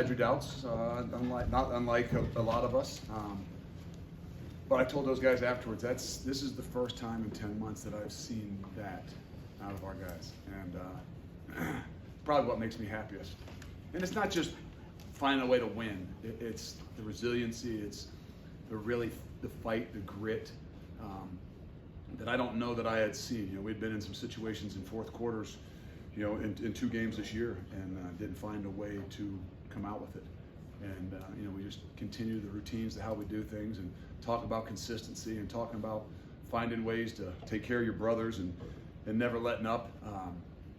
Had your doubts, not unlike a lot of us. But I told those guys afterwards, this is the first time in 10 months that I've seen that out of our guys, and probably what makes me happiest. And it's not just finding a way to win; it's the resiliency, it's the fight, the grit that I don't know that I had seen. We'd been in some situations in fourth quarters, in 2 games this year, and didn't find a way to come out with it. And we just continue the routines of how we do things, and talk about consistency, and talking about finding ways to take care of your brothers, and never letting up.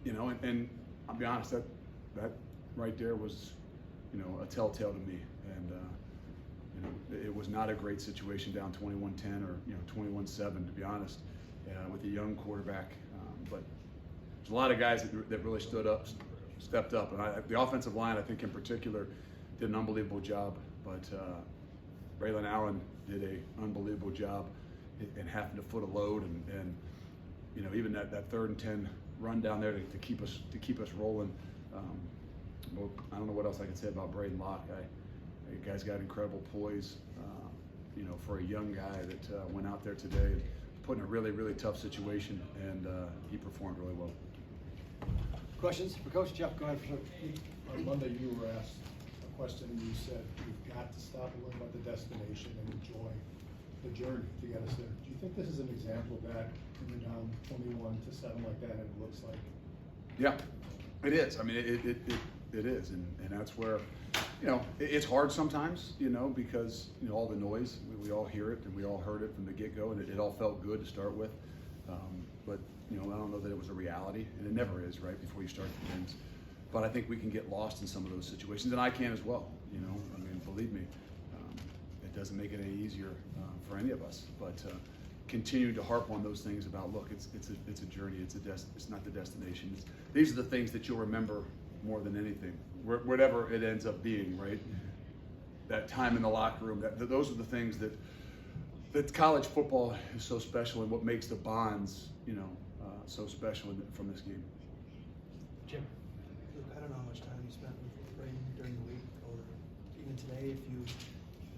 And I'll be honest, that right there was a telltale to me. And it was not a great situation down 21-10 or 21-7, to be honest, with a young quarterback. But there's a lot of guys that really stepped up, and the offensive line, I think in particular, did an unbelievable job. But Braylon Allen did an unbelievable job in having to foot a load, and even that 3rd and 10 run down there to keep us rolling. Well, I don't know what else I can say about Braden Locke. The guy's got incredible poise, for a young guy that went out there today, put in a really, really tough situation, and he performed really well. Questions for Coach? Jeff, go ahead. On Monday, you were asked a question, and you said you've got to stop and learn about the destination and enjoy the journey to get us there. Do you think this is an example of that, when you're down 21-7 like that, and it looks like? Yeah, it is. I mean, it is, and that's where, it's hard sometimes, because all the noise, we all hear it, and we all heard it from the get-go, and it all felt good to start with. But I don't know that it was a reality, and it never is, right, before you start the games. But I think we can get lost in some of those situations, and I can as well. I mean, believe me, it doesn't make it any easier for any of us. But continue to harp on those things about, look, it's a journey. It's not the destination. These are the things that you'll remember more than anything, whatever it ends up being, right? That time in the locker room. Those are the things that college football is so special, and what makes the bonds, so special from this game. Jim. Luke, I don't know how much time you spent with Braden during the week, or even today, if you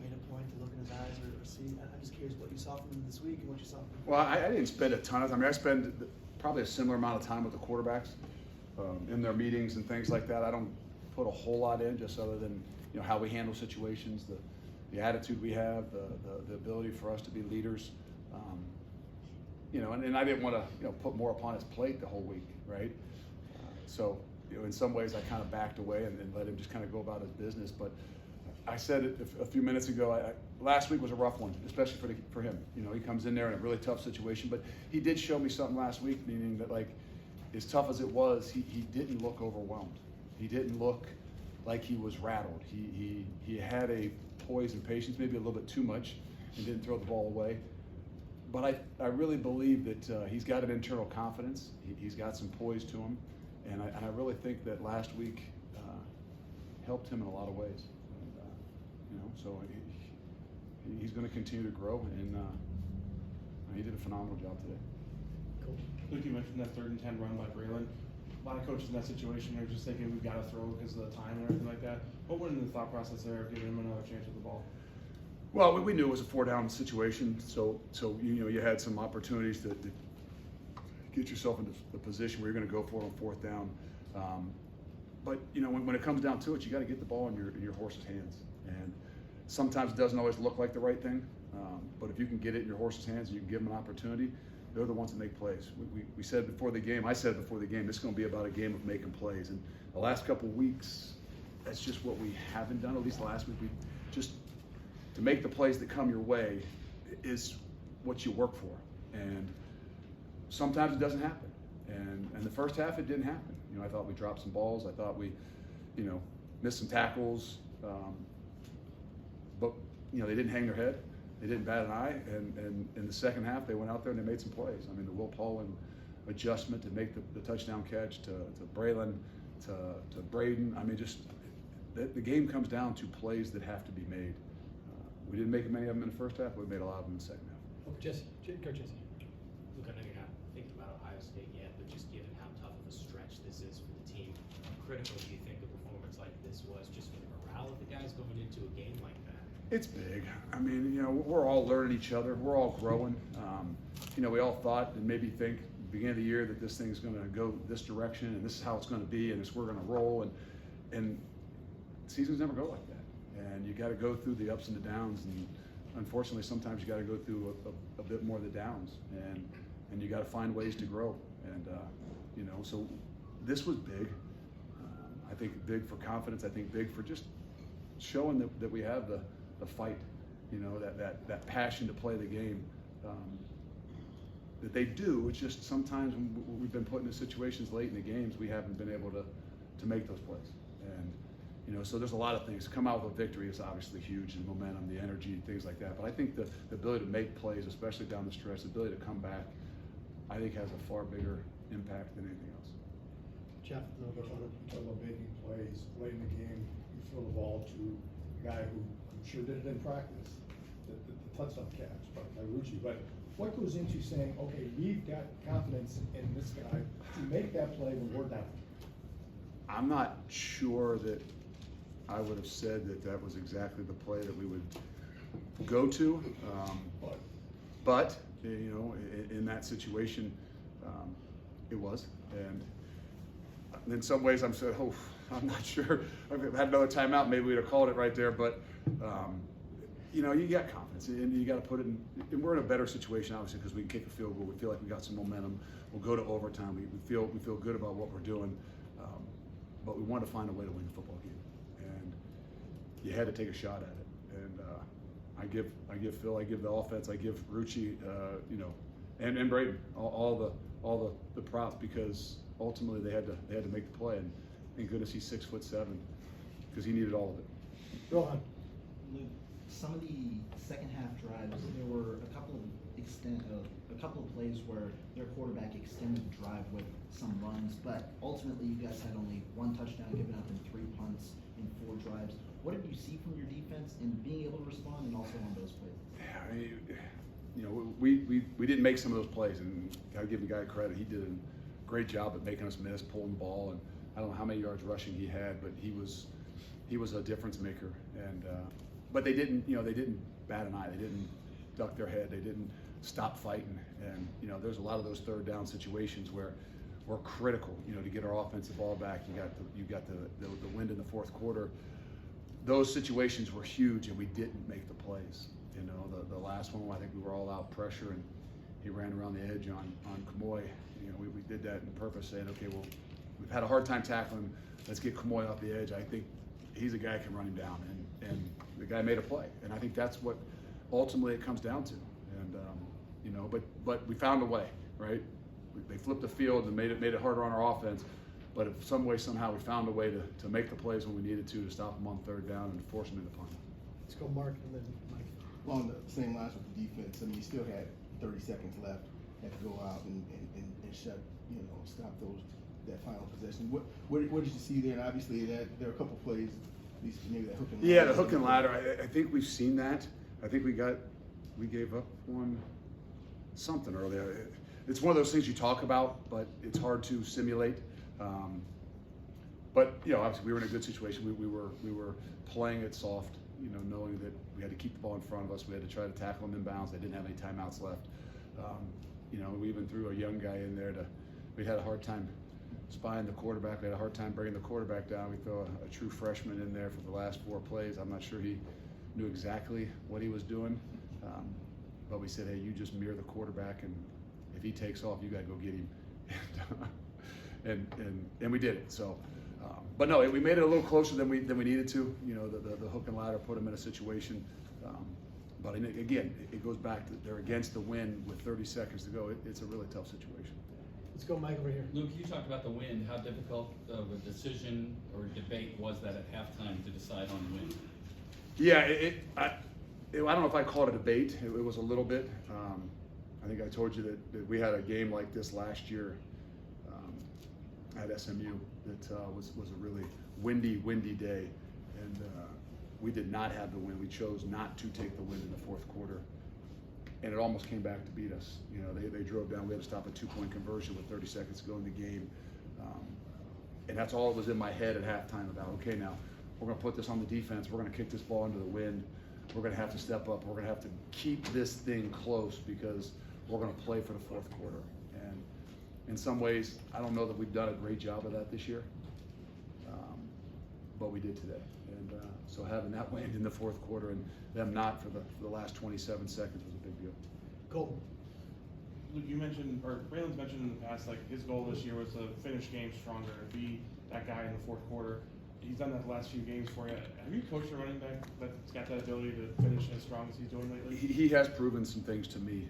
made a point to look in his eyes or see. I'm just curious what you saw from him this week and what you saw from him. Well, I didn't spend a ton of time. I mean, I spend probably a similar amount of time with the quarterbacks in their meetings and things like that. I don't put a whole lot in, just other than how we handle situations, the attitude we have, the ability for us to be leaders. And I didn't want to put more upon his plate the whole week, right? So in some ways I kind of backed away and let him just kind of go about his business. But I said it a few minutes ago, last week was a rough one, especially for him. He comes in there in a really tough situation, but he did show me something last week, meaning that, like, as tough as it was, he didn't look overwhelmed. He didn't look like he was rattled. He had a poise and patience, maybe a little bit too much, and didn't throw the ball away. But I really believe that he's got an internal confidence. He's got some poise to him, and I really think that last week helped him in a lot of ways. And, so he's going to continue to grow, and he did a phenomenal job today. Cool. Luke, you mentioned that 3rd and 10 run by Braylon. A lot of coaches in that situation are just thinking we've got to throw because of the time and everything like that. What went into the thought process there of giving him another chance with the ball? Well, we knew it was a 4-down situation, so you had some opportunities to get yourself into the position where you're going to go for it on 4th down. But when it comes down to it, you got to get the ball in your horse's hands, and sometimes it doesn't always look like the right thing. But if you can get it in your horse's hands and you can give them an opportunity, they're the ones that make plays. We said before the game, I said before the game, this is going to be about a game of making plays. And the last couple of weeks, that's just what we haven't done. At least last week, we just to make the plays that come your way is what you work for. And sometimes it doesn't happen. And the first half, it didn't happen. I thought we dropped some balls. I thought we, missed some tackles. But they didn't hang their head. They didn't bat an eye, and in the second half, they went out there and they made some plays. I mean, the Will Pauling adjustment to make the touchdown catch to Braylon, to Braden. I mean, just the game comes down to plays that have to be made. We didn't make many of them in the first half, but we made a lot of them in the second half. Oh, Jesse. Coach Jesse. Look, I know you're not thinking about Ohio State yet, but just given how tough of a stretch this is for the team, how critical do you think a performance like this was just for the morale It's big. I mean, you know, we're all learning each other. We're all growing. You know, we all thought and maybe think at the beginning of the year that this thing's going to go this direction and this is how it's going to be and we're going to roll. And seasons never go like that. And you got to go through the ups and the downs. And unfortunately, sometimes you got to go through a bit more of the downs. And you got to find ways to grow. And, you know, so this was big. I think big for confidence. I think big for just showing that we have the fight, you know, that passion to play the game. That they do. It's just sometimes when we've been put into situations late in the games, we haven't been able to make those plays. And you know, so there's a lot of things. Come out with a victory is obviously huge, and momentum, the energy, and things like that. But I think the ability to make plays, especially down the stretch, the ability to come back, I think has a far bigger impact than anything else. Jeff, a little bit further. You talk about making plays late in the game. You throw the ball to a guy who sure did it in practice, the touchdown catch by Rucci. But what goes into saying, okay, we've got confidence in this guy to make that play when we're down? I'm not sure that I would have said that was exactly the play that we would go to. But you know, in that situation, it was. And in some ways, I'm saying, oh, I'm not sure. If I had another timeout, maybe we'd have called it right there. But you know, you got confidence, and you got to put it in. And we're in a better situation, obviously, because we can kick a field goal. We feel like we got some momentum. We'll go to overtime. We feel good about what we're doing. But we want to find a way to win the football game, and you had to take a shot at it. And I give Phil, I give the offense, I give Rucci, you know, and Braden all the props, because ultimately they had to make the play. And thank goodness he's 6'7", because he needed all of it. Go on. Luke, some of the second half drives, there were a couple of plays where their quarterback extended the drive with some runs, but ultimately you guys had only one touchdown given up and 3 punts in 4 drives. What did you see from your defense in being able to respond and also on those plays? Yeah, I mean, you know, we didn't make some of those plays, and gotta give the guy credit. He did a great job at making us miss, pulling the ball, and I don't know how many yards rushing he had, but he was a difference maker. And but they didn't bat an eye. They didn't duck their head. They didn't stop fighting. And you know, there's a lot of those third down situations where we're critical, you know, to get our offensive ball back. You got the wind in the fourth quarter. Those situations were huge, and we didn't make the plays. You know, the last one, I think we were all out pressure, and he ran around the edge on Kamoy. You know, we did that on purpose, saying, okay, well, we've had a hard time tackling. Let's get Kamoy off the edge. I think he's a guy who can run him down, and the guy made a play. And I think that's what ultimately it comes down to. And you know, but we found a way, right? They flipped the field and made it harder on our offense. But in some way, somehow, we found a way to make the plays when we needed to stop them on third down and force them into punt. Let's go Mark and then Mike. Along the same lines with the defense, I mean, you still had 30 seconds left, had to go out and stop that final possession. What did you see there? And obviously there are a couple plays, at least maybe that hook and ladder. Yeah, the hook and ladder. I think we've seen that. I think we gave up something earlier. It's one of those things you talk about, but it's hard to simulate. But you know, obviously we were in a good situation. We were playing it soft, you know, knowing that we had to keep the ball in front of us. We had to try to tackle them inbounds. They didn't have any timeouts left. You know, we even threw a young guy in there we had a hard time spying the quarterback. We had a hard time bringing the quarterback down. We throw a true freshman in there for the last 4 plays. I'm not sure he knew exactly what he was doing. But we said, hey, you just mirror the quarterback, and if he takes off, you got to go get him. And we did it. So, but no, we made it a little closer than we needed to. You know, the hook and ladder put them in a situation. But again, it goes back to they're against the wind with 30 seconds to go. It's a really tough situation. Let's go Mike over here. Luke, you talked about the wind. How difficult of a decision or debate was that at halftime to decide on the wind? Yeah, I don't know if I call it a debate. It was a little bit. I think I told you that we had a game like this last year at SMU that was a really windy day, and we did not have the wind. We chose not to take the wind in the fourth quarter, and it almost came back to beat us. You know, they drove down. We had to stop a 2-point conversion with 30 seconds to go in the game, and that's all that was in my head at halftime about, okay, now we're going to put this on the defense. We're going to kick this ball into the wind. we're gonna have to step up. We're gonna have to keep this thing close because we're gonna play for the fourth quarter. And in some ways, I don't know that we've done a great job of that this year, but we did today. And so having that land in the fourth quarter and them not for the last 27 seconds was a big deal. Colton. Luke, you mentioned, or Braylon's mentioned in the past, like his goal this year was to finish games stronger, be that guy in the fourth quarter. He's done that the last few games for you. Have you coached a running back that's got that ability to finish as strong as he's doing lately? He has proven some things to me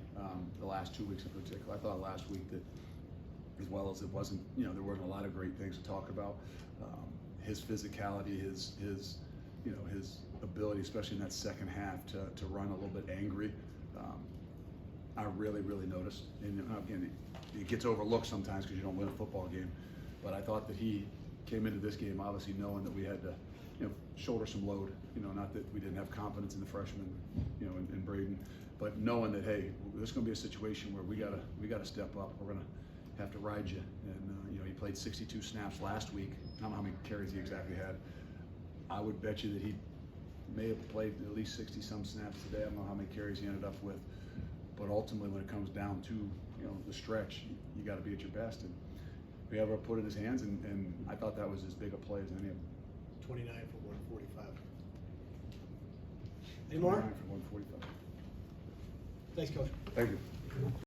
the last 2 weeks in particular. I thought last week that, as well as it wasn't, there weren't a lot of great things to talk about. His physicality, his ability, especially in that second half, to run a little bit angry. I really noticed. And again, it gets overlooked sometimes because you don't win a football game. But I thought that he came into this game obviously knowing that we had to, shoulder some load. Not that we didn't have confidence in the freshman, in Braden, but knowing that, hey, there's going to be a situation where we gotta step up. We're going to have to ride you. And he played 62 snaps last week. I don't know how many carries he exactly had. I would bet you that he may have played at least 60 some snaps today. I don't know how many carries he ended up with, but ultimately when it comes down to the stretch, you got to be at your best. And we have our put in his hands, and I thought that was as big a play as any of them. 29 for 145. Any more? 29 for 145. Thanks, Coach. Thank you.